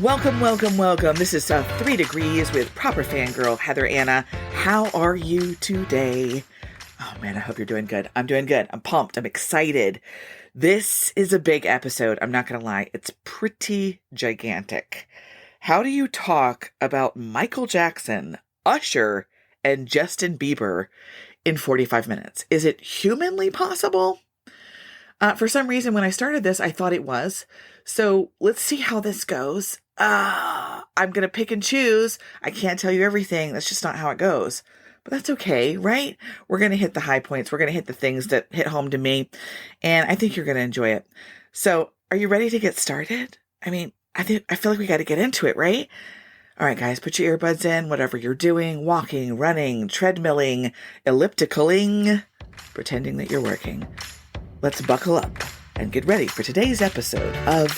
Welcome, welcome, welcome. This is 3 Degrees with proper fangirl Heather Anna. How are you today? Oh man, I hope you're doing good. I'm doing good. I'm pumped. I'm excited. This is a big episode. I'm not going to lie. It's pretty gigantic. How do you talk about Michael Jackson, Usher, and Justin Bieber in 45 minutes? Is it humanly possible? For some reason, when I started this, I thought it was. So let's see how this goes. I'm going to pick and choose. I can't tell you everything. That's just not how it goes. But that's okay, right? We're going to hit the high points. We're going to hit the things that hit home to me. And I think you're going to enjoy it. So are you ready to get started? I feel like we got to get into it, right? All right, guys, put your earbuds in, whatever you're doing, walking, running, treadmilling, ellipticaling, pretending that you're working. Let's buckle up and get ready for today's episode of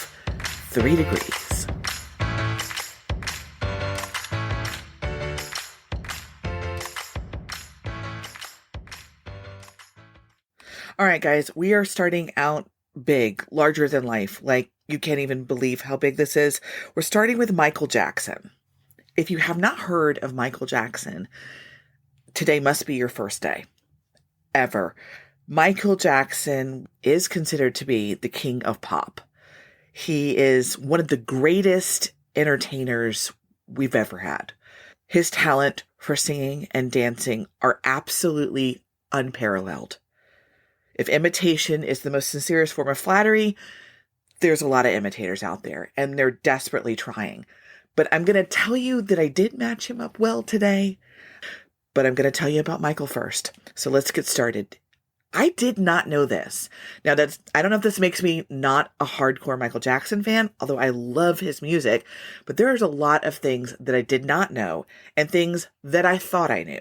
3 Degrees. All right, guys, we are starting out big, larger than life. Like, you can't even believe how big this is. We're starting with Michael Jackson. If you have not heard of Michael Jackson, today must be your first day ever. Michael Jackson is considered to be the king of pop. He is one of the greatest entertainers we've ever had. His talent for singing and dancing are absolutely unparalleled. If imitation is the most sincerest form of flattery, there's a lot of imitators out there, and they're desperately trying. But I'm going to tell you that I did match him up well today, but I'm going to tell you about Michael first. So let's get started. I did not know this. Now I don't know if this makes me not a hardcore Michael Jackson fan, although I love his music, but there's a lot of things that I did not know and things that I thought I knew.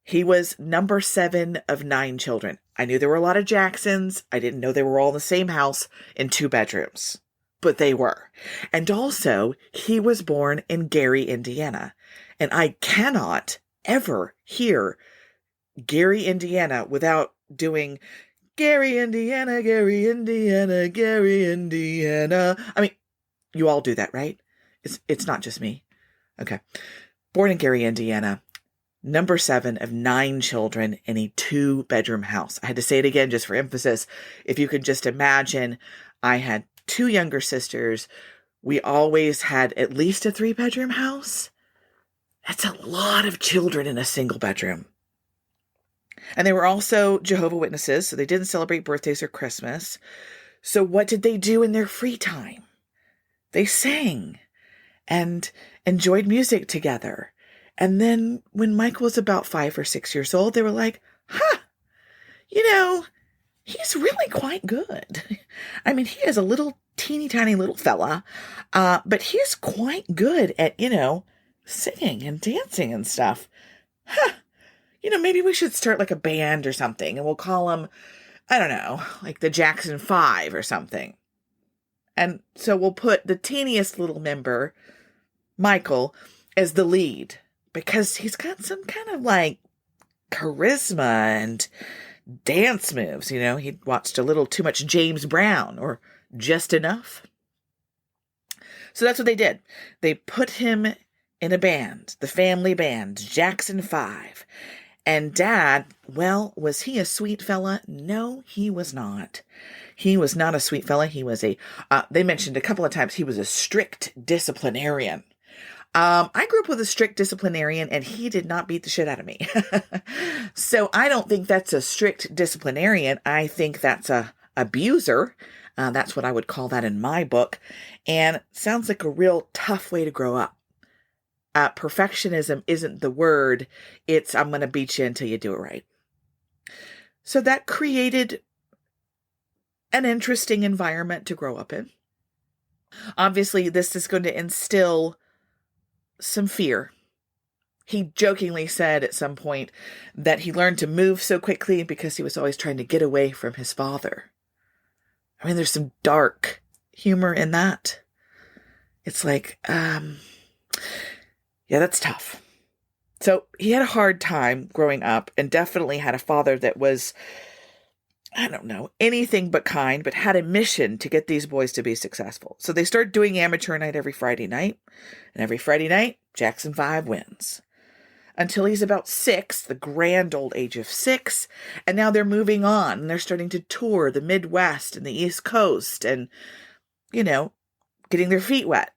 He was number 7 of 9 children. I knew there were a lot of Jacksons. I didn't know they were all in the same house in 2 bedrooms, but they were. And also, he was born in Gary, Indiana, and I cannot ever hear Gary, Indiana without doing Gary, Indiana, Gary, Indiana, Gary, Indiana. You all do that, right? It's not just me. Okay. Born in Gary, Indiana, number 7 of 9 children in a 2-bedroom house. I had to say it again just for emphasis. If you could just imagine, I had 2 younger sisters. We always had at least a 3-bedroom house. That's a lot of children in a single bedroom. And they were also Jehovah's Witnesses, so they didn't celebrate birthdays or Christmas. So what did they do in their free time? They sang and enjoyed music together. And then when Michael was about 5 or 6 years old, they were like, he's really quite good. He is a little teeny tiny little fella, but he's quite good at, singing and dancing and stuff. Maybe we should start like a band or something, and we'll call them, I don't know, like the Jackson 5 or something. And so we'll put the teeniest little member, Michael, as the lead, because he's got some kind of like charisma and dance moves. He'd watched a little too much James Brown, or just enough. So that's what they did. They put him in a band, the family band, Jackson 5. And Dad, well, was he a sweet fella? No, he was not. He was not a sweet fella. He was they mentioned a couple of times, he was a strict disciplinarian. I grew up with a strict disciplinarian, and he did not beat the shit out of me. So I don't think that's a strict disciplinarian. I think that's a abuser. That's what I would call that in my book. And sounds like a real tough way to grow up. Perfectionism isn't the word. It's, I'm going to beat you until you do it right. So that created an interesting environment to grow up in. Obviously, this is going to instill some fear. He jokingly said at some point that he learned to move so quickly because he was always trying to get away from his father. There's some dark humor in that. It's like, yeah, that's tough. So he had a hard time growing up, and definitely had a father that was I don't know, anything but kind, but had a mission to get these boys to be successful. So they start doing amateur night every Friday night. And every Friday night, Jackson 5 wins. Until he's about 6, the grand old age of 6. And now they're moving on. And they're starting to tour the Midwest and the East Coast and, getting their feet wet.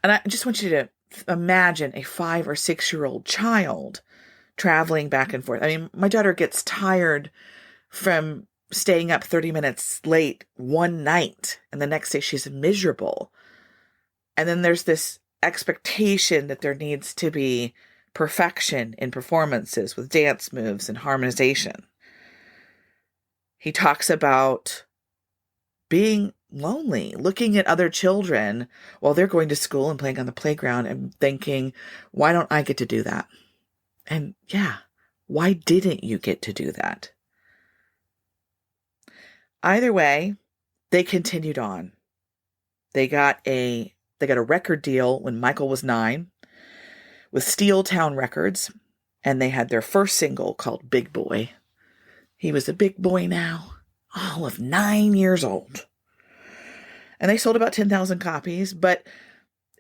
And I just want you to imagine a 5 or 6-year-old child traveling back and forth. I mean, my daughter gets tired from staying up 30 minutes late one night, and the next day she's miserable. And then there's this expectation that there needs to be perfection in performances with dance moves and harmonization. He talks about being lonely, looking at other children while they're going to school and playing on the playground and thinking, why don't I get to do that? And yeah, why didn't you get to do that? Either way, they continued on. They got a record deal when Michael was 9 with Steel Town Records, and they had their first single called Big Boy. He was a big boy now, all of 9 years old. And they sold about 10,000 copies, but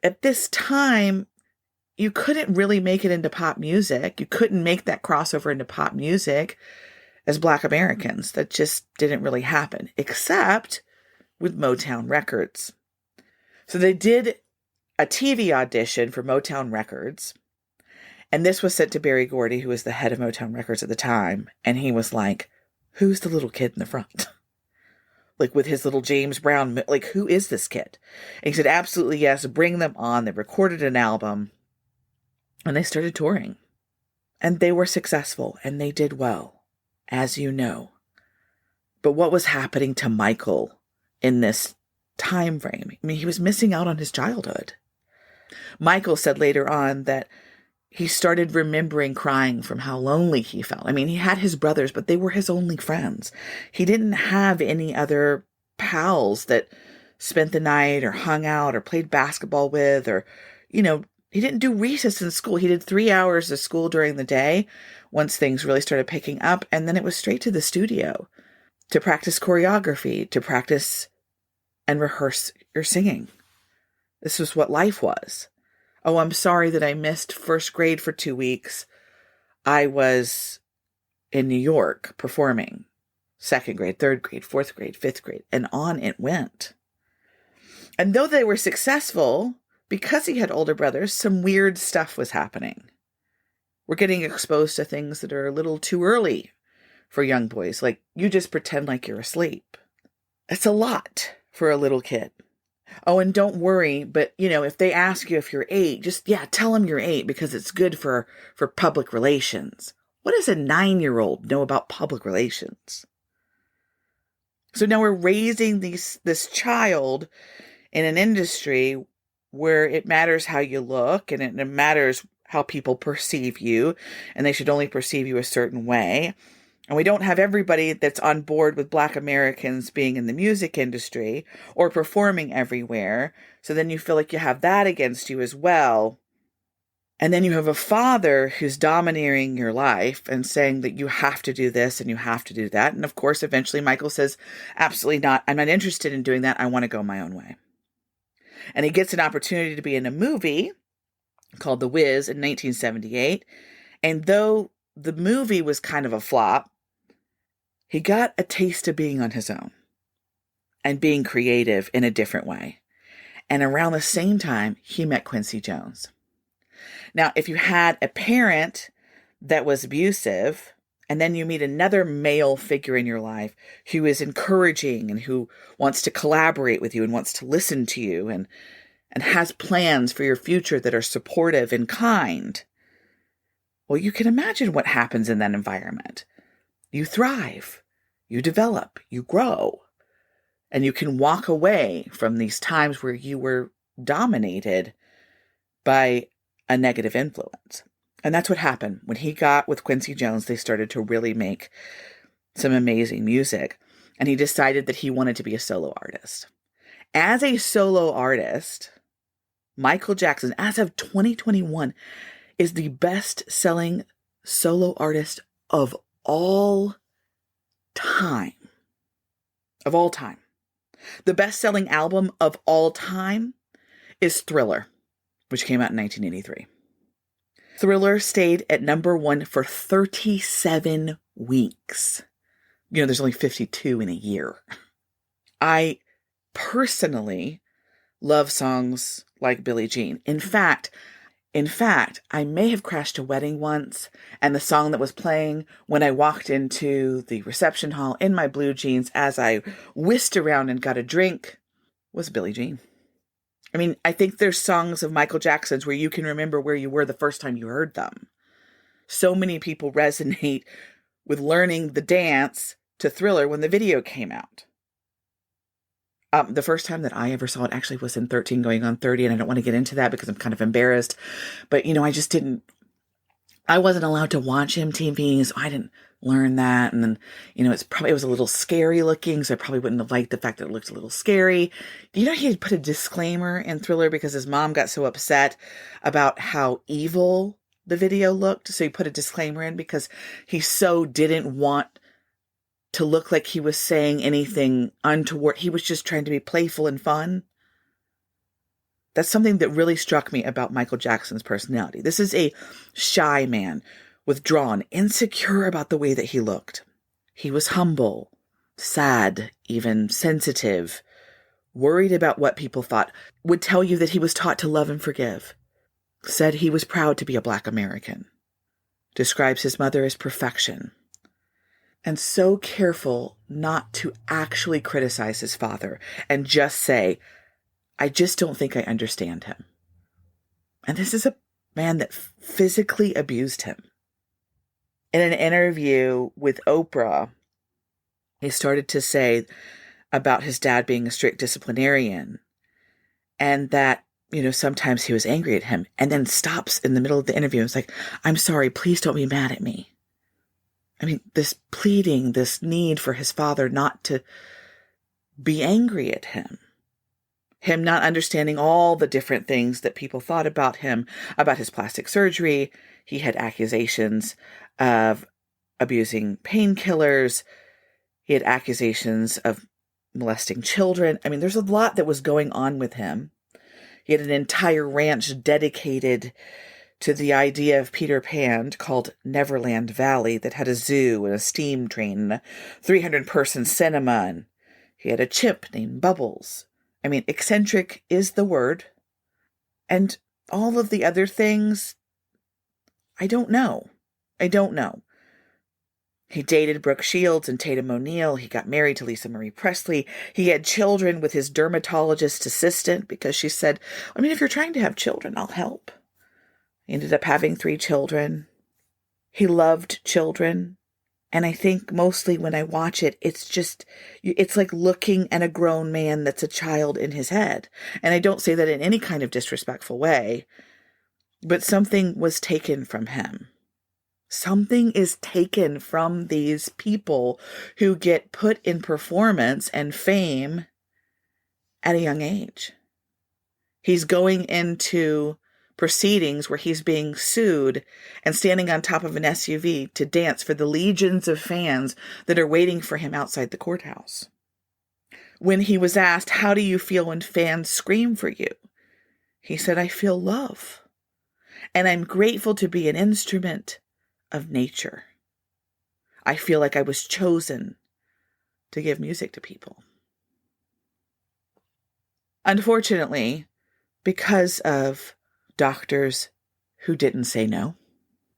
at this time, you couldn't really make it into pop music. You couldn't make that crossover into pop music as Black Americans. That just didn't really happen, except with Motown Records. So they did a TV audition for Motown Records, and this was sent to Berry Gordy, who was the head of Motown Records at the time, and he was like, who's the little kid in the front? Like with his little James Brown, like, who is this kid? And he said, absolutely yes, bring them on. They recorded an album, and they started touring. And they were successful, and they did well, as you know. But what was happening to Michael in this time frame? I mean, he was missing out on his childhood. Michael said later on that he started remembering crying from how lonely he felt. I mean, he had his brothers, but they were his only friends. He didn't have any other pals that spent the night or hung out or played basketball with, or, he didn't do recess in school. He did 3 hours of school during the day once things really started picking up. And then it was straight to the studio to practice choreography, to practice and rehearse your singing. This was what life was. Oh, I'm sorry that I missed first grade for 2 weeks. I was in New York performing. Second grade, third grade, fourth grade, fifth grade, and on it went. And though they were successful, because he had older brothers, some weird stuff was happening. We're getting exposed to things that are a little too early for young boys. Like, you just pretend like you're asleep. It's a lot for a little kid. Oh, and don't worry, but, if they ask you if you're 8, just, tell them you're 8 because it's good for public relations. What does a 9-year-old know about public relations? So now we're raising this child in an industry where it matters how you look and it matters how people perceive you, and they should only perceive you a certain way. And we don't have everybody that's on board with Black Americans being in the music industry or performing everywhere. So then you feel like you have that against you as well. And then you have a father who's domineering your life and saying that you have to do this and you have to do that. And of course, eventually Michael says, absolutely not. I'm not interested in doing that. I want to go my own way. And he gets an opportunity to be in a movie called The Wiz in 1978. And though the movie was kind of a flop, he got a taste of being on his own and being creative in a different way. And around the same time, he met Quincy Jones. Now, if you had a parent that was abusive, and then you meet another male figure in your life who is encouraging and who wants to collaborate with you and wants to listen to you and has plans for your future that are supportive and kind, well, you can imagine what happens in that environment. You thrive, you develop, you grow, and you can walk away from these times where you were dominated by a negative influence. And that's what happened. When he got with Quincy Jones, they started to really make some amazing music. And he decided that he wanted to be a solo artist. As a solo artist, Michael Jackson, as of 2021, is the best-selling solo artist of all time. of all time. The best-selling album of all time is Thriller, which came out in 1983. Thriller stayed at number 1 for 37 weeks. There's only 52 in a year. I personally love songs like Billie Jean. In fact, I may have crashed a wedding once, and the song that was playing when I walked into the reception hall in my blue jeans as I whisked around and got a drink was Billie Jean. I mean, I think there's songs of Michael Jackson's where you can remember where you were the first time you heard them. So many people resonate with learning the dance to Thriller when the video came out. The first time that I ever saw it actually was in 13 going on 30, and I don't want to get into that because I'm kind of embarrassed. But, I wasn't allowed to watch MTV, so I didn't learn that. And then, it was a little scary looking, so I probably wouldn't have liked the fact that it looked a little scary. He had put a disclaimer in Thriller because his mom got so upset about how evil the video looked. So he put a disclaimer in because he so didn't want to look like he was saying anything untoward. He was just trying to be playful and fun. That's something that really struck me about Michael Jackson's personality. This is a shy man, withdrawn, insecure about the way that he looked. He was humble, sad, even sensitive, worried about what people thought, would tell you that he was taught to love and forgive, said he was proud to be a Black American, describes his mother as perfection, and so careful not to actually criticize his father and just say, I just don't think I understand him. And this is a man that physically abused him. In an interview with Oprah, he started to say about his dad being a strict disciplinarian and that, sometimes he was angry at him and then stops in the middle of the interview and is like, I'm sorry, please don't be mad at me. I mean, this pleading, this need for his father not to be angry at him not understanding all the different things that people thought about him, about his plastic surgery. He had accusations of abusing painkillers. He had accusations of molesting children. I mean, there's a lot that was going on with him. He had an entire ranch dedicated to the idea of Peter Pan called Neverland Valley that had a zoo and a steam train and a 300-person cinema. And he had a chimp named Bubbles. I mean, eccentric is the word. And all of the other things, I don't know. He dated Brooke Shields and Tatum O'Neal. He got married to Lisa Marie Presley. He had children with his dermatologist assistant because she said, if you're trying to have children, I'll help. He ended up having 3 children. He loved children. And I think mostly when I watch it, it's like looking at a grown man that's a child in his head. And I don't say that in any kind of disrespectful way, but something was taken from him. Something is taken from these people who get put in performance and fame at a young age. He's going into proceedings where he's being sued and standing on top of an SUV to dance for the legions of fans that are waiting for him outside the courthouse. When he was asked, how do you feel when fans scream for you? He said, I feel love. And I'm grateful to be an instrument of nature. I feel like I was chosen to give music to people. Unfortunately, because of doctors who didn't say no,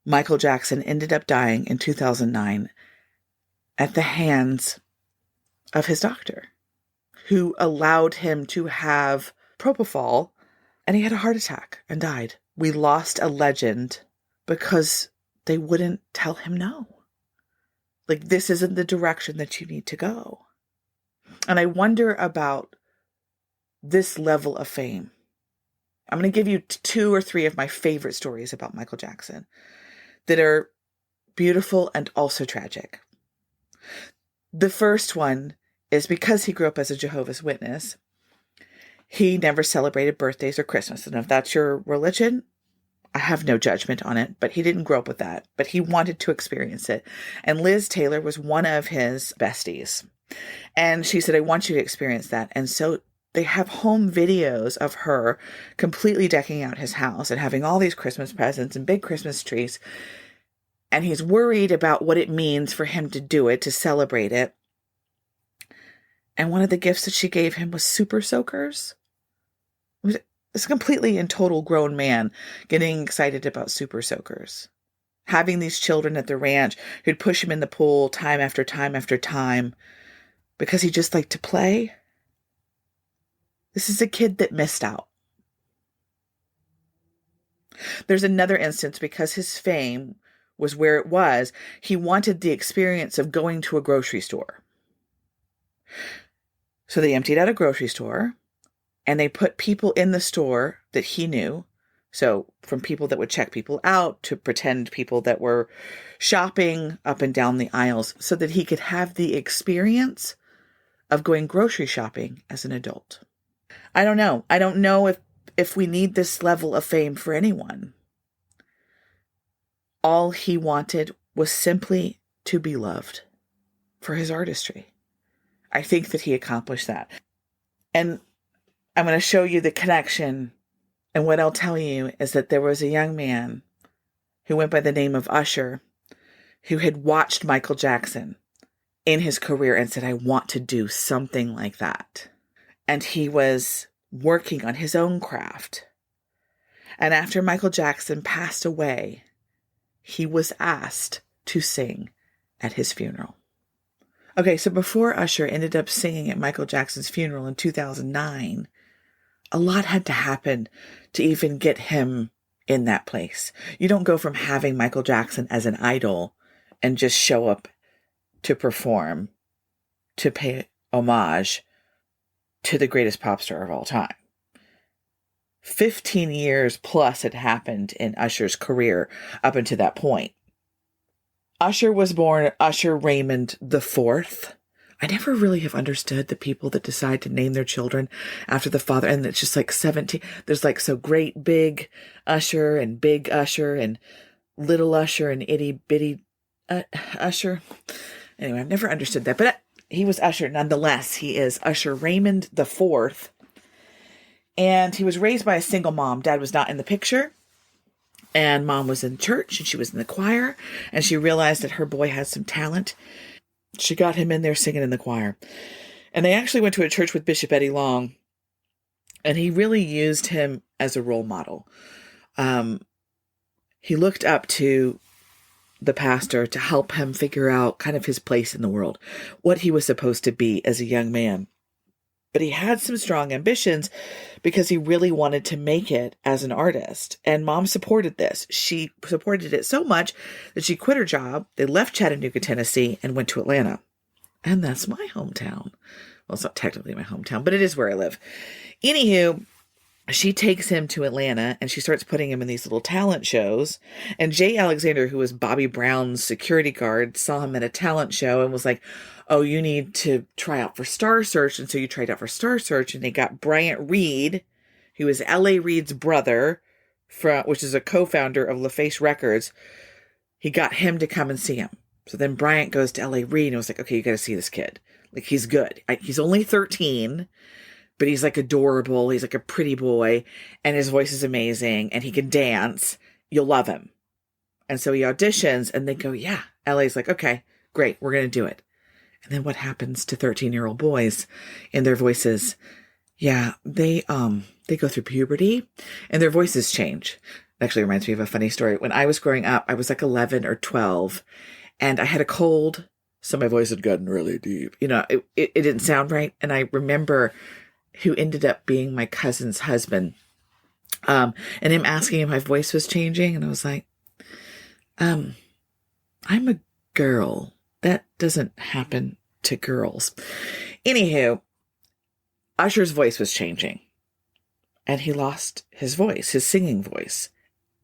Michael Jackson ended up dying in 2009 at the hands of his doctor, who allowed him to have propofol, and he had a heart attack and died. We lost a legend because they wouldn't tell him no. Like, this isn't the direction that you need to go. And I wonder about this level of fame. I'm going to give you 2 or 3 of my favorite stories about Michael Jackson that are beautiful and also tragic. The first one is because he grew up as a Jehovah's Witness, he never celebrated birthdays or Christmas. And if that's your religion, I have no judgment on it, but he didn't grow up with that. But he wanted to experience it. And Liz Taylor was one of his besties. And she said, I want you to experience that. And so they have home videos of her completely decking out his house and having all these Christmas presents and big Christmas trees. And he's worried about what it means for him to do it, to celebrate it. And one of the gifts that she gave him was super soakers. It was this completely and total grown man getting excited about super soakers. Having these children at the ranch who'd push him in the pool time after time after time because he just liked to play. This is a kid that missed out. There's another instance because his fame was where it was. He wanted the experience of going to a grocery store. So they emptied out a grocery store and they put people in the store that he knew. So from people that would check people out to pretend people that were shopping up and down the aisles so that he could have the experience of going grocery shopping as an adult. I don't know. I don't know if we need this level of fame for anyone. All he wanted was simply to be loved for his artistry. I think that he accomplished that. And I'm going to show you the connection. And what I'll tell you is that there was a young man who went by the name of Usher who had watched Michael Jackson in his career and said, I want to do something like that. And he was working on his own craft. And after Michael Jackson passed away, he was asked to sing at his funeral. Okay, so before Usher ended up singing at Michael Jackson's funeral in 2009, a lot had to happen to even get him in that place. You don't go from having Michael Jackson as an idol and just show up to perform, to pay homage to the greatest pop star of all time. 15 years plus had happened in Usher's career up until that point. Usher was born Usher Raymond IV. I never really have understood the people that decide to name their children after the father. And it's just like 17. There's like so great big Usher and big Usher and little Usher and itty bitty Usher. Anyway, I've never understood that. But he was Usher nonetheless. He is Usher Raymond IV. And he was raised by a single mom. Dad was not in the picture. And mom was in church and she was in the choir. And she realized that her boy had some talent. She got him in there singing in the choir. And they actually went to a church with Bishop Eddie Long. And he really used him as a role model. He looked up to the pastor to help him figure out kind of his place in the world, what he was supposed to be as a young man. But he had some strong ambitions because he really wanted to make it as an artist. And mom supported this. She supported it so much that she quit her job. They left Chattanooga, Tennessee, and went to Atlanta. And that's my hometown. Well, it's not technically my hometown, but it is where I live. Anywho, she takes him to Atlanta and she starts putting him in these little talent shows. And Jay Alexander, who was Bobby Brown's security guard, saw him at a talent show and was like, oh, you need to try out for Star Search. And so you tried out for Star Search and they got Bryant Reed, who is L.A. Reid's brother, which is a co-founder of LaFace Records. He got him to come and see him. So then Bryant goes to L.A. Reid and was like, okay, you got to see this kid. Like, he's good. He's only 13. But he's like adorable. He's like a pretty boy. And his voice is amazing. And he can dance. You'll love him. And so he auditions and they go, yeah. LA's like, okay, great. We're going to do it. And then what happens to 13-year-old boys in their voices? Yeah, they go through puberty and their voices change. It actually reminds me of a funny story. When I was growing up, I was like 11 or 12 and I had a cold. So my voice had gotten really deep. You know, it didn't sound right. And I remember who ended up being my cousin's husband, and him asking if my voice was changing. And I was like, I'm a girl. That doesn't happen to girls. Anywho, Usher's voice was changing. And he lost his voice, his singing voice.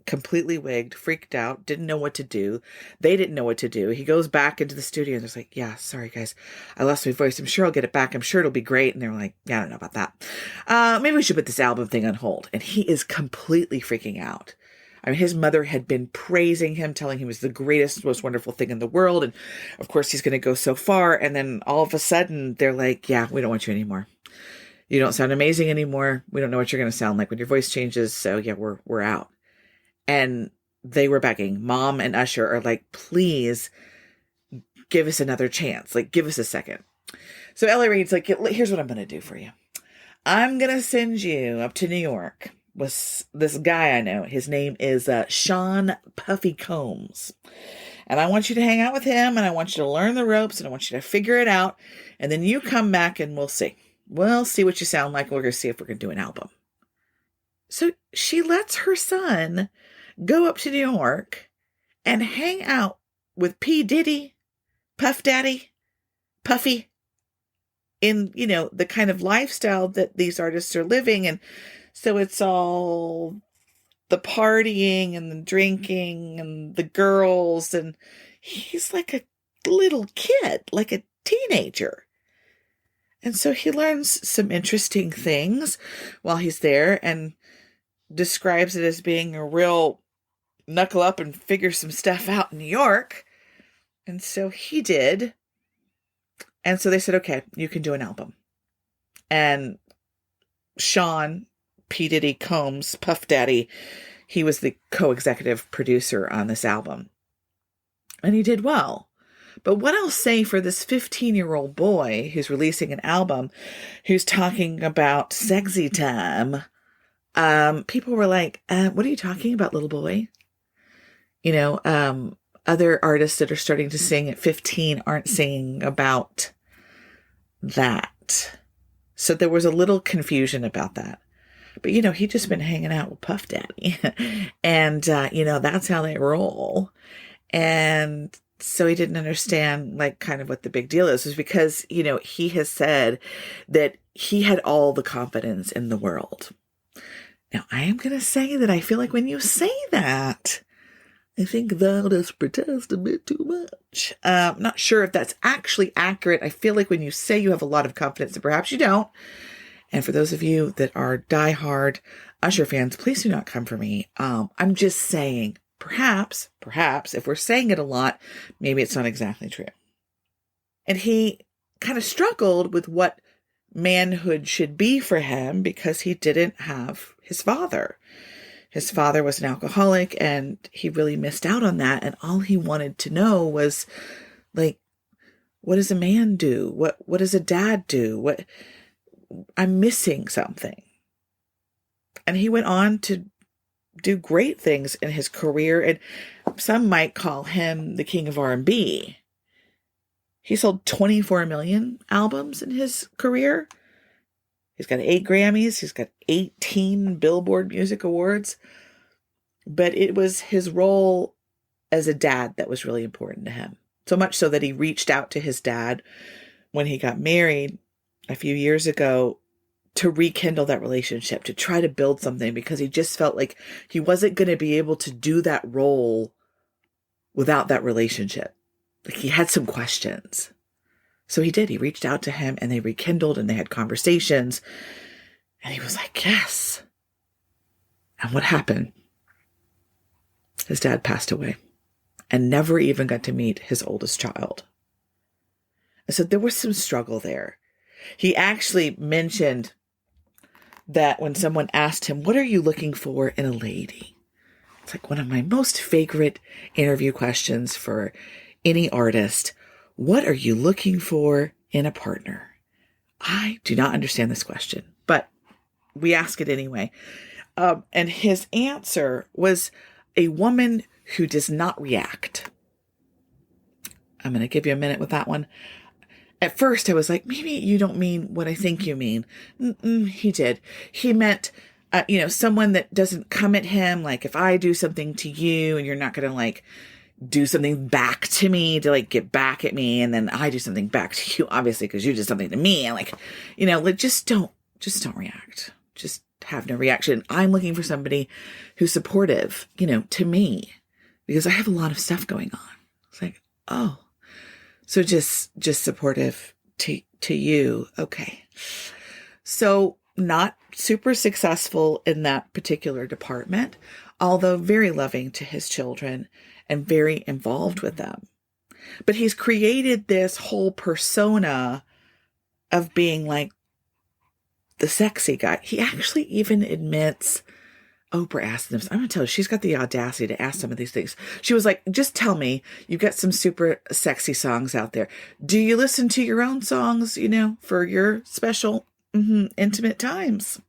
Completely wigged, freaked out, didn't know what to do. They didn't know what to do. He goes back into the studio and they're like, yeah, sorry guys, I lost my voice. I'm sure I'll get it back. I'm sure it'll be great. And they were like, yeah, I don't know about that. Maybe we should put this album thing on hold. And he is completely freaking out. I mean, his mother had been praising him, telling him he was the greatest, most wonderful thing in the world. And of course, he's going to go so far. And then all of a sudden, they're like, yeah, we don't want you anymore. You don't sound amazing anymore. We don't know what you're going to sound like when your voice changes. So yeah, we're out. And they were begging. Mom and Usher are like, please give us another chance. Like, give us a second. So Ellie Reed's like, here's what I'm going to do for you. I'm going to send you up to New York with this guy I know. His name is Sean Puffy Combs. And I want you to hang out with him, and I want you to learn the ropes, and I want you to figure it out. And then you come back and we'll see. We'll see what you sound like. We're going to see if we're going to do an album. So she lets her son go up to New York and hang out with P. Diddy, Puff Daddy, Puffy, in, you know, the kind of lifestyle that these artists are living. And so it's all the partying and the drinking and the girls. And he's like a little kid, like a teenager. And so he learns some interesting things while he's there and describes it as being a real knuckle up and figure some stuff out in New York. And so he did. And so they said, okay, you can do an album. And Sean, P. Diddy Combs, Puff Daddy, he was the co-executive producer on this album. And he did well. But what I'll say for this 15-year-old boy who's releasing an album, who's talking about sexy time, people were like, what are you talking about, little boy? You know, other artists that are starting to sing at 15 aren't singing about that. So there was a little confusion about that. But, you know, he'd just been hanging out with Puff Daddy. And, you know, that's how they roll. And so he didn't understand, like, kind of what the big deal is. It was because, you know, he has said that he had all the confidence in the world. Now, I am going to say that I feel like when you say that, I think thou dost protest a bit too much. I'm not sure if that's actually accurate. I feel like when you say you have a lot of confidence, and perhaps you don't. And for those of you that are diehard Usher fans, please do not come for me. I'm just saying, perhaps, if we're saying it a lot, maybe it's not exactly true. And he kind of struggled with what manhood should be for him because he didn't have his father. His father was an alcoholic, and he really missed out on that. And all he wanted to know was, like, what does a man do? What does a dad do? I'm missing something. And he went on to do great things in his career, and some might call him the king of R&B. He sold 24 million albums in his career. He's got 8 Grammys. He's got 18 Billboard Music Awards. But it was his role as a dad that was really important to him. So much so that he reached out to his dad when he got married a few years ago to rekindle that relationship, to try to build something, because he just felt like he wasn't going to be able to do that role without that relationship. Like, he had some questions. So he did. He reached out to him, and they rekindled, and they had conversations. And he was like, yes. And what happened? His dad passed away and never even got to meet his oldest child. And so there was some struggle there. He actually mentioned that when someone asked him, what are you looking for in a lady? It's like one of my most favorite interview questions for any artist. What are you looking for in a partner? I do not understand this question, but we ask it anyway. And his answer was a woman who does not react. I'm going to give you a minute with that one. At first, I was like, maybe you don't mean what I think you mean. He did. He meant, someone that doesn't come at him. Like, if I do something to you and you're not going to, like, do something back to me to, like, get back at me. And then I do something back to you, obviously, because you did something to me. And, like, just don't react. Just have no reaction. I'm looking for somebody who's supportive, to me, because I have a lot of stuff going on. It's like, oh. So just supportive to you. Okay. So not super successful in that particular department. although very loving to his children and very involved with them. But he's created this whole persona of being like the sexy guy. He actually even admits, Oprah asked him, I'm going to tell you, she's got the audacity to ask some of these things. She was like, just tell me, you've got some super sexy songs out there. Do you listen to your own songs, for your special intimate times?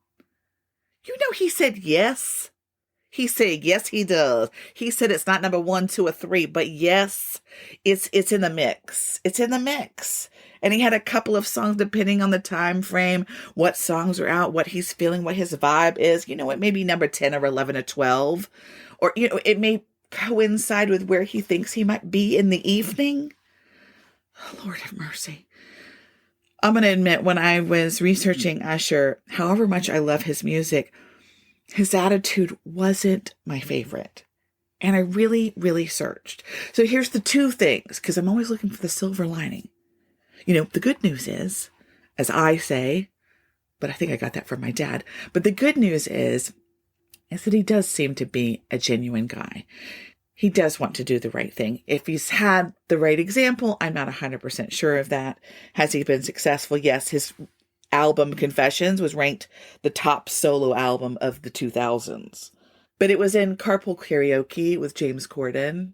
He said yes. He said, yes, he does. He said it's not number 1, 2, or 3, but yes, it's in the mix. It's in the mix. And he had a couple of songs depending on the time frame, what songs are out, what he's feeling, what his vibe is. It may be number 10 or 11 or 12. Or, it may coincide with where he thinks he might be in the evening. Oh, Lord have mercy. I'm going to admit, when I was researching Usher, however much I love his music, his attitude wasn't my favorite. And I really, really searched. So here's the 2 things, because I'm always looking for the silver lining. The good news is, as I say, but I think I got that from my dad, but the good news is that he does seem to be a genuine guy. He does want to do the right thing. If he's had the right example, I'm not 100% sure of that. Has he been successful? Yes, his album Confessions was ranked the top solo album of the 2000s. But it was in Carpool Karaoke with James Corden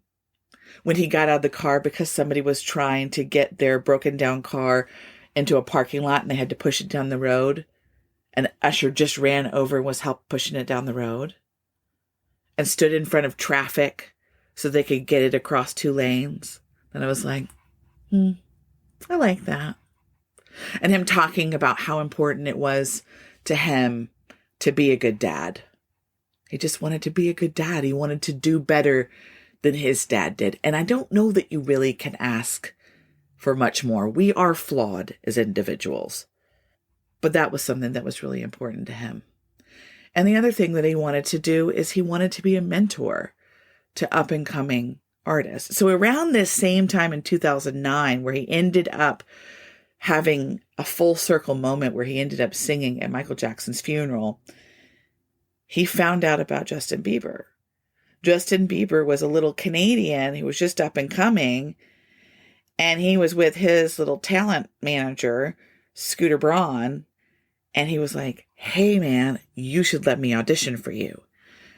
when he got out of the car because somebody was trying to get their broken down car into a parking lot and they had to push it down the road. And Usher just ran over and was helped pushing it down the road and stood in front of traffic so they could get it across 2 lanes. And I was like, I like that. And him talking about how important it was to him to be a good dad. He just wanted to be a good dad. He wanted to do better than his dad did. And I don't know that you really can ask for much more. We are flawed as individuals. But that was something that was really important to him. And the other thing that he wanted to do is he wanted to be a mentor to up-and-coming artists. So around this same time in 2009, where he ended up having a full circle moment where he ended up singing at Michael Jackson's funeral, he found out about Justin Bieber. Justin Bieber was a little Canadian. He was just up and coming. And he was with his little talent manager, Scooter Braun. And he was like, hey, man, you should let me audition for you.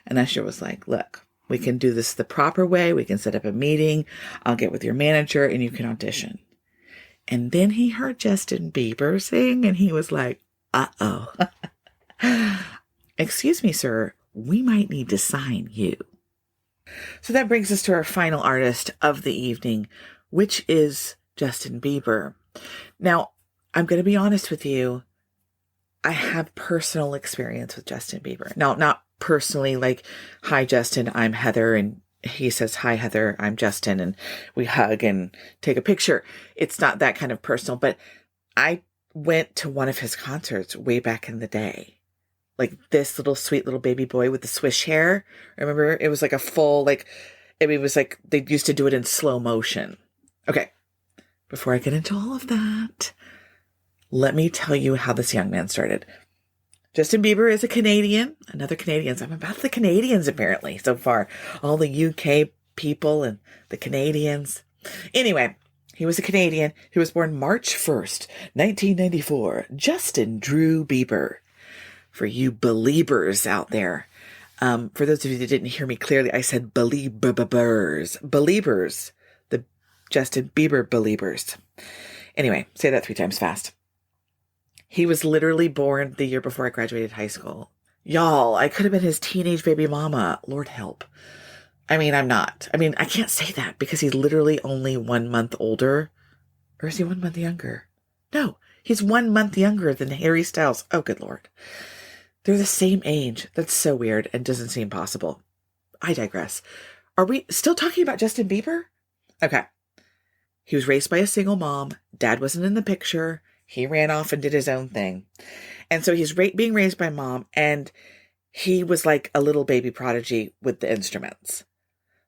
And Usher was like, look, we can do this the proper way. We can set up a meeting. I'll get with your manager and you can audition. And then he heard Justin Bieber sing and he was like, uh-oh. Excuse me, sir, we might need to sign you. So that brings us to our final artist of the evening, which is Justin Bieber. Now, I'm going to be honest with you. I have personal experience with Justin Bieber. Now, not personally like, hi, Justin, I'm Heather. And he says, hi, Heather, I'm Justin. And we hug and take a picture. It's not that kind of personal, but I went to one of his concerts way back in the day. Like this little sweet little baby boy with the swish hair. Remember? It was like a full, it was like they used to do it in slow motion. Okay. Before I get into all of that, let me tell you how this young man started. Justin Bieber is a Canadian. Another Canadians. I'm about the Canadians apparently so far. All the UK people and the Canadians. Anyway, he was a Canadian. He was born March 1st, 1994. Justin Drew Bieber. For you believers out there. For those of you that didn't hear me clearly, I said believers. Believers. The Justin Bieber believers. Anyway, say that 3 times fast. He was literally born the year before I graduated high school. Y'all, I could have been his teenage baby mama. Lord help. I mean, I'm not. I mean, I can't say that because he's literally only 1 month older. Or is he 1 month younger? No, he's 1 month younger than Harry Styles. Oh, good Lord. They're the same age. That's so weird and doesn't seem possible. I digress. Are we still talking about Justin Bieber? Okay. He was raised by a single mom. Dad wasn't in the picture. He ran off and did his own thing. And so he's being raised by mom, and he was like a little baby prodigy with the instruments.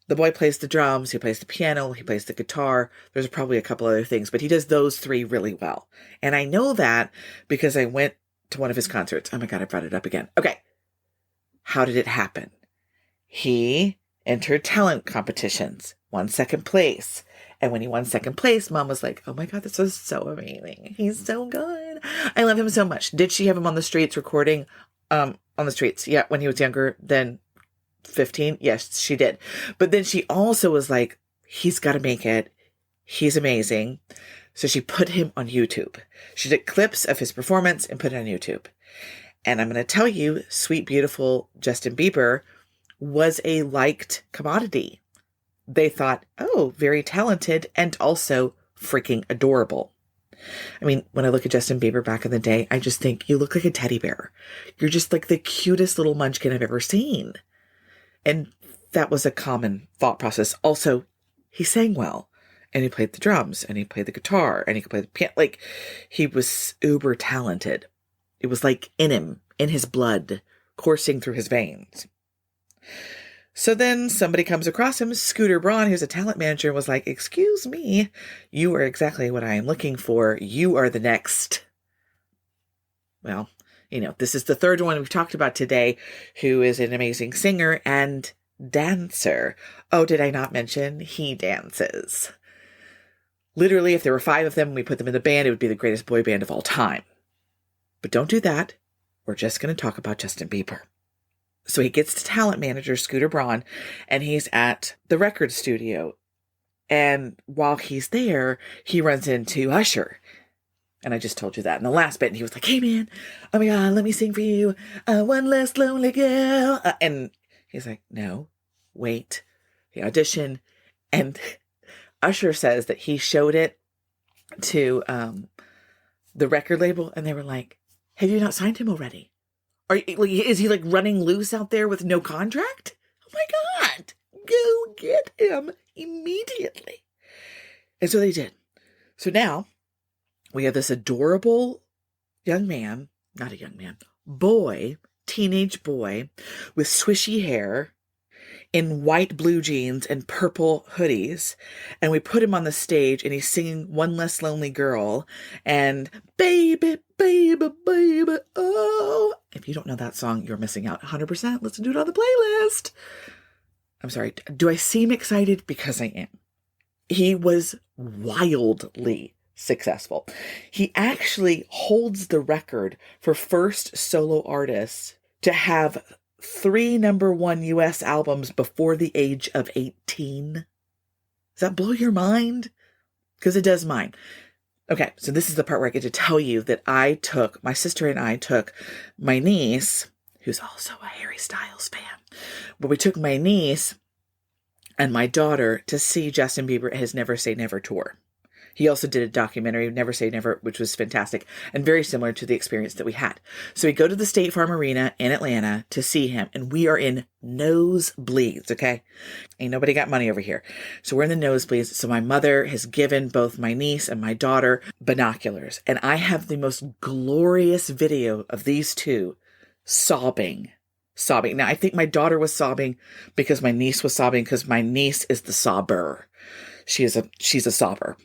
The boy plays the drums, he plays the piano, he plays the guitar. There's probably a couple other things, but he does those 3 really well. And I know that because I went to one of his concerts. Oh my God, I brought it up again. Okay. How did it happen? He entered talent competitions, won second place. And when he won second place, Mom was like, oh my God, this was so amazing. He's so good. I love him so much. Did she have him on the streets recording? On the streets. Yeah. When he was younger than 15. Yes, she did. But then she also was like, he's got to make it. He's amazing. So she put him on YouTube. She took clips of his performance and put it on YouTube. And I'm going to tell you, sweet, beautiful Justin Bieber was a liked commodity. They thought, oh, very talented and also freaking adorable. I mean, when I look at Justin Bieber back in the day, I just think you look like a teddy bear. You're just like the cutest little munchkin I've ever seen. And that was a common thought process. Also, he sang well. And he played the drums, and he played the guitar, and he could play the piano. Like, he was uber talented. It was like in him, in his blood, coursing through his veins. So then somebody comes across him, Scooter Braun, who's a talent manager, was like, excuse me, you are exactly what I am looking for. You are the next. Well, this is the third one we've talked about today, who is an amazing singer and dancer. Oh, did I not mention he dances? Literally, if there were 5 of them and we put them in a band, it would be the greatest boy band of all time. But don't do that. We're just going to talk about Justin Bieber. So he gets to talent manager Scooter Braun, and he's at the record studio. And while he's there, he runs into Usher. And I just told you that in the last bit. And he was like, hey, man, oh my God, let me sing for you. One less lonely girl. And he's like, no, wait. The audition. And Usher says that he showed it to the record label, and they were like, have you not signed him already? Is he like running loose out there with no contract? Oh my God, go get him immediately. And so they did. So now we have this adorable young man, not a young man, boy, teenage boy with swishy hair, in white blue jeans and purple hoodies, and we put him on the stage, and he's singing One Less Lonely Girl and baby, baby, baby, oh. If you don't know that song, you're missing out 100%. Listen to it on the playlist. I'm sorry. Do I seem excited? Because I am. He was wildly successful. He actually holds the record for first solo artist to have 3 number 1 US albums before the age of 18. Does that blow your mind? Because it does mine. Okay, so this is the part where I get to tell you that my sister and I took my niece, who's also a Harry Styles fan, but we took my niece and my daughter to see Justin Bieber at his Never Say Never tour. He also did a documentary, Never Say Never, which was fantastic and very similar to the experience that we had. So we go to the State Farm Arena in Atlanta to see him, and we are in nosebleeds, okay? Ain't nobody got money over here. So we're in the nosebleeds. So my mother has given both my niece and my daughter binoculars, and I have the most glorious video of these two sobbing. Now, I think my daughter was sobbing because my niece was sobbing because my niece is the sobber. She's a sobber.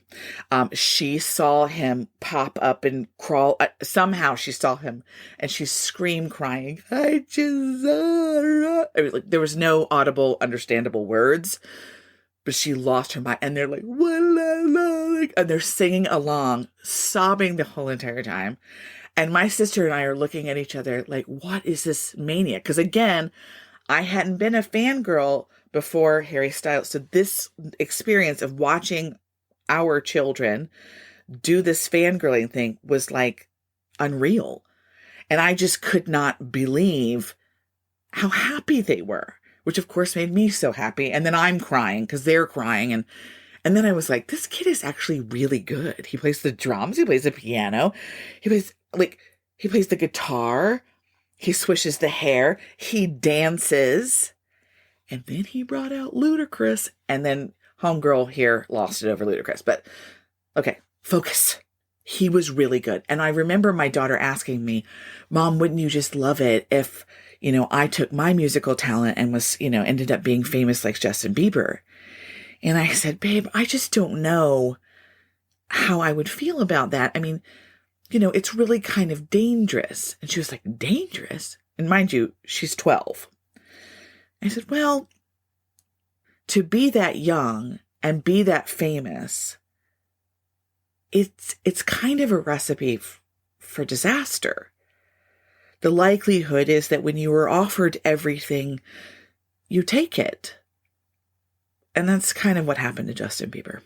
She saw him pop up and crawl. Somehow she saw him and she screamed crying. I just saw. There was no audible, understandable words, but she lost her mind. And they're like, and they're singing along, sobbing the whole entire time. And my sister and I are looking at each other like, what is this mania? Because again, I hadn't been a fangirl before Harry Styles. So this experience of watching our children do this fangirling thing was like unreal. And I just could not believe how happy they were, which of course made me so happy. And then I'm crying because they're crying. And then I was like, this kid is actually really good. He plays the drums. He plays the piano. He plays the guitar. He swishes the hair. He dances. And then he brought out Ludacris. And then homegirl here lost it over Ludacris. But, okay, focus. He was really good. And I remember my daughter asking me, Mom, wouldn't you just love it if, I took my musical talent and was, ended up being famous like Justin Bieber? And I said, babe, I just don't know how I would feel about that. I mean, it's really kind of dangerous. And she was like, dangerous? And mind you, she's 12. I said, well, to be that young and be that famous, it's kind of a recipe for disaster. The likelihood is that when you are offered everything, you take it. And that's kind of what happened to Justin Bieber.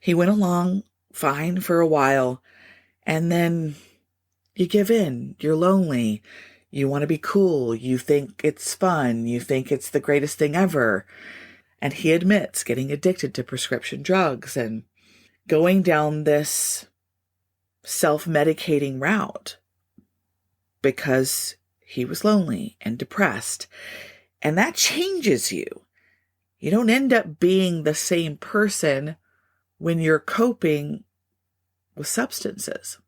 He went along fine for a while, and then you give in. You're lonely. You want to be cool. You think it's fun. You think it's the greatest thing ever. And he admits getting addicted to prescription drugs and going down this self-medicating route because he was lonely and depressed. And that changes you. You don't end up being the same person when you're coping with substances.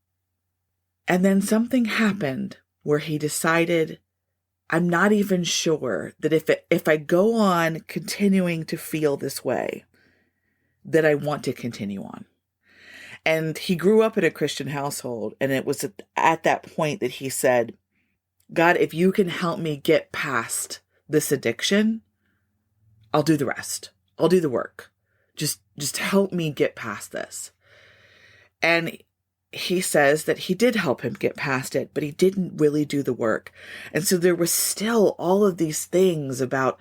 And then something happened where he decided, I'm not even sure that if I go on continuing to feel this way, that I want to continue on. And he grew up in a Christian household, and it was at that point that he said, God, if you can help me get past this addiction, I'll do the rest. I'll do the work. Just help me get past this. And he says that he did help him get past it, but he didn't really do the work. And so there was still all of these things about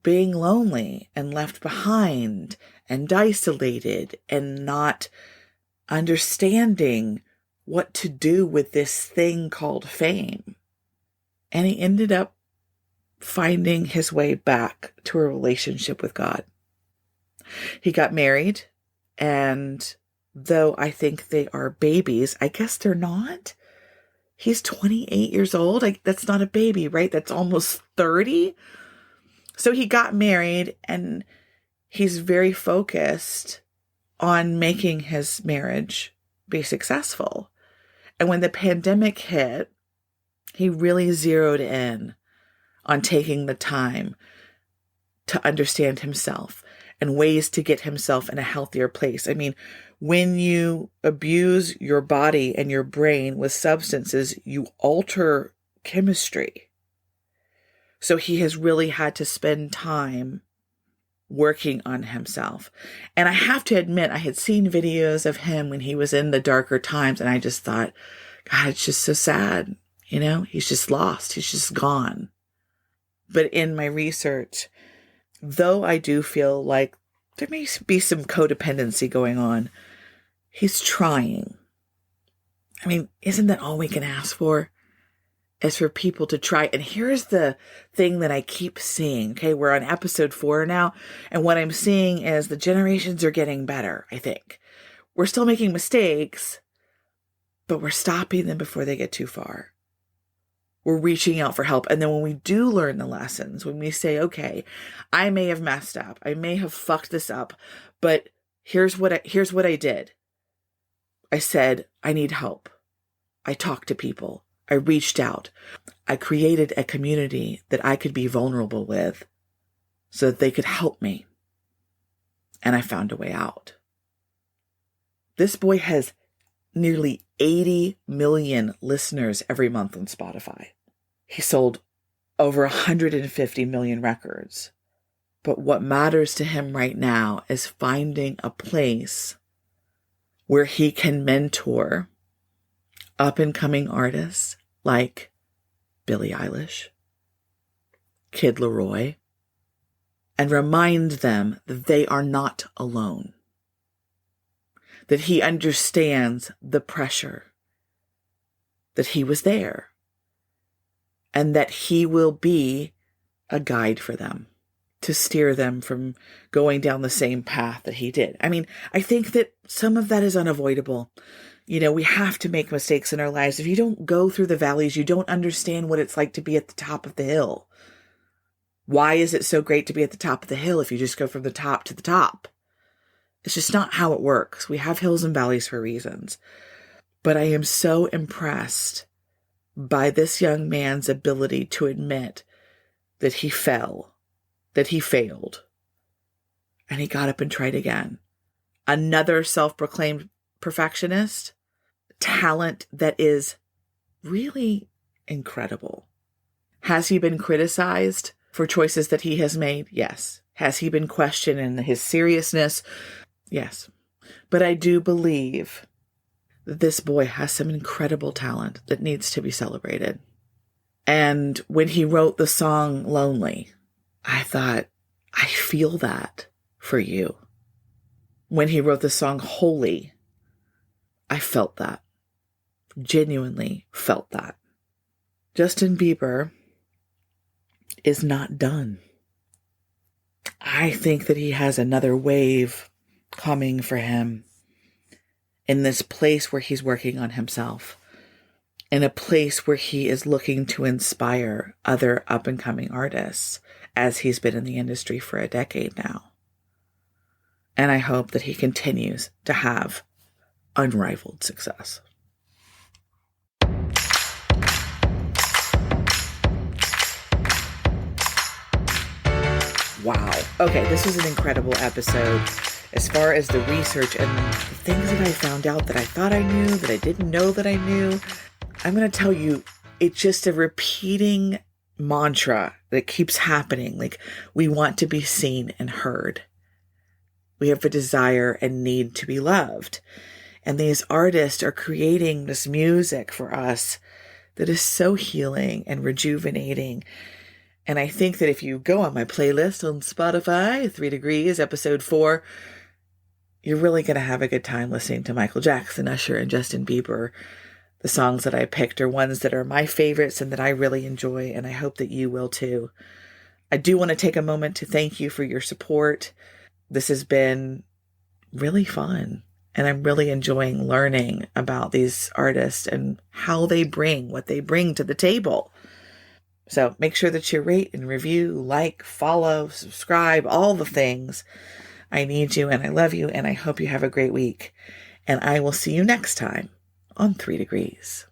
being lonely and left behind and isolated and not understanding what to do with this thing called fame. And he ended up finding his way back to a relationship with God. He got married, and though I think they are babies, I guess they're not. He's 28 years old. That's not a baby, right? That's almost 30. So he got married, and he's very focused on making his marriage be successful. And when the pandemic hit, he really zeroed in on taking the time to understand himself and ways to get himself in a healthier place. I mean, when you abuse your body and your brain with substances, you alter chemistry. So he has really had to spend time working on himself. And I have to admit, I had seen videos of him when he was in the darker times, and I just thought, God, it's just so sad. You know, he's just lost. He's just gone. But in my research, though I do feel like there may be some codependency going on, he's trying. I mean, isn't that all we can ask for? Is for people to try. And here's the thing that I keep seeing. Okay, we're on episode 4 now. And what I'm seeing is the generations are getting better, I think. We're still making mistakes, but we're stopping them before they get too far. We're reaching out for help. And then when we do learn the lessons, when we say, okay, I may have messed up. I may have fucked this up, but here's what I did. I said, I need help. I talked to people. I reached out. I created a community that I could be vulnerable with so that they could help me. And I found a way out. This boy has nearly 80 million listeners every month on Spotify. He sold over 150 million records. But what matters to him right now is finding a place where he can mentor up-and-coming artists like Billie Eilish, Kid Laroi, and remind them that they are not alone. That he understands the pressure, that he was there, and that he will be a guide for them to steer them from going down the same path that he did. I mean, I think that some of that is unavoidable. You know, we have to make mistakes in our lives. If you don't go through the valleys, you don't understand what it's like to be at the top of the hill. Why is it so great to be at the top of the hill if you just go from the top to the top? It's just not how it works. We have hills and valleys for reasons. But I am so impressed by this young man's ability to admit that he fell, that he failed, and he got up and tried again. Another self-proclaimed perfectionist, talent that is really incredible. Has he been criticized for choices that he has made? Yes. Has he been questioned in his seriousness? Yes. But I do believe that this boy has some incredible talent that needs to be celebrated. And when he wrote the song Lonely, I thought, I feel that for you. When he wrote the song Holy, I felt that. Genuinely felt that. Justin Bieber is not done. I think that he has another wave coming for him in this place where he's working on himself, in a place where he is looking to inspire other up-and-coming artists, as he's been in the industry for a decade now. And I hope that he continues to have unrivaled success. Wow. Okay, this was an incredible episode. As far as the research and the things that I found out that I thought I knew, that I didn't know that I knew, I'm going to tell you, it's just a repeating mantra that keeps happening. Like, we want to be seen and heard. We have a desire and need to be loved. And these artists are creating this music for us that is so healing and rejuvenating. And I think that if you go on my playlist on Spotify, 3 Degrees, episode 4, you're really going to have a good time listening to Michael Jackson, Usher, and Justin Bieber. The songs that I picked are ones that are my favorites and that I really enjoy, and I hope that you will too. I do want to take a moment to thank you for your support. This has been really fun, and I'm really enjoying learning about these artists and how they bring what they bring to the table. So make sure that you rate and review, like, follow, subscribe, all the things. I need you and I love you, and I hope you have a great week. And I will see you next time on 3 Degrees.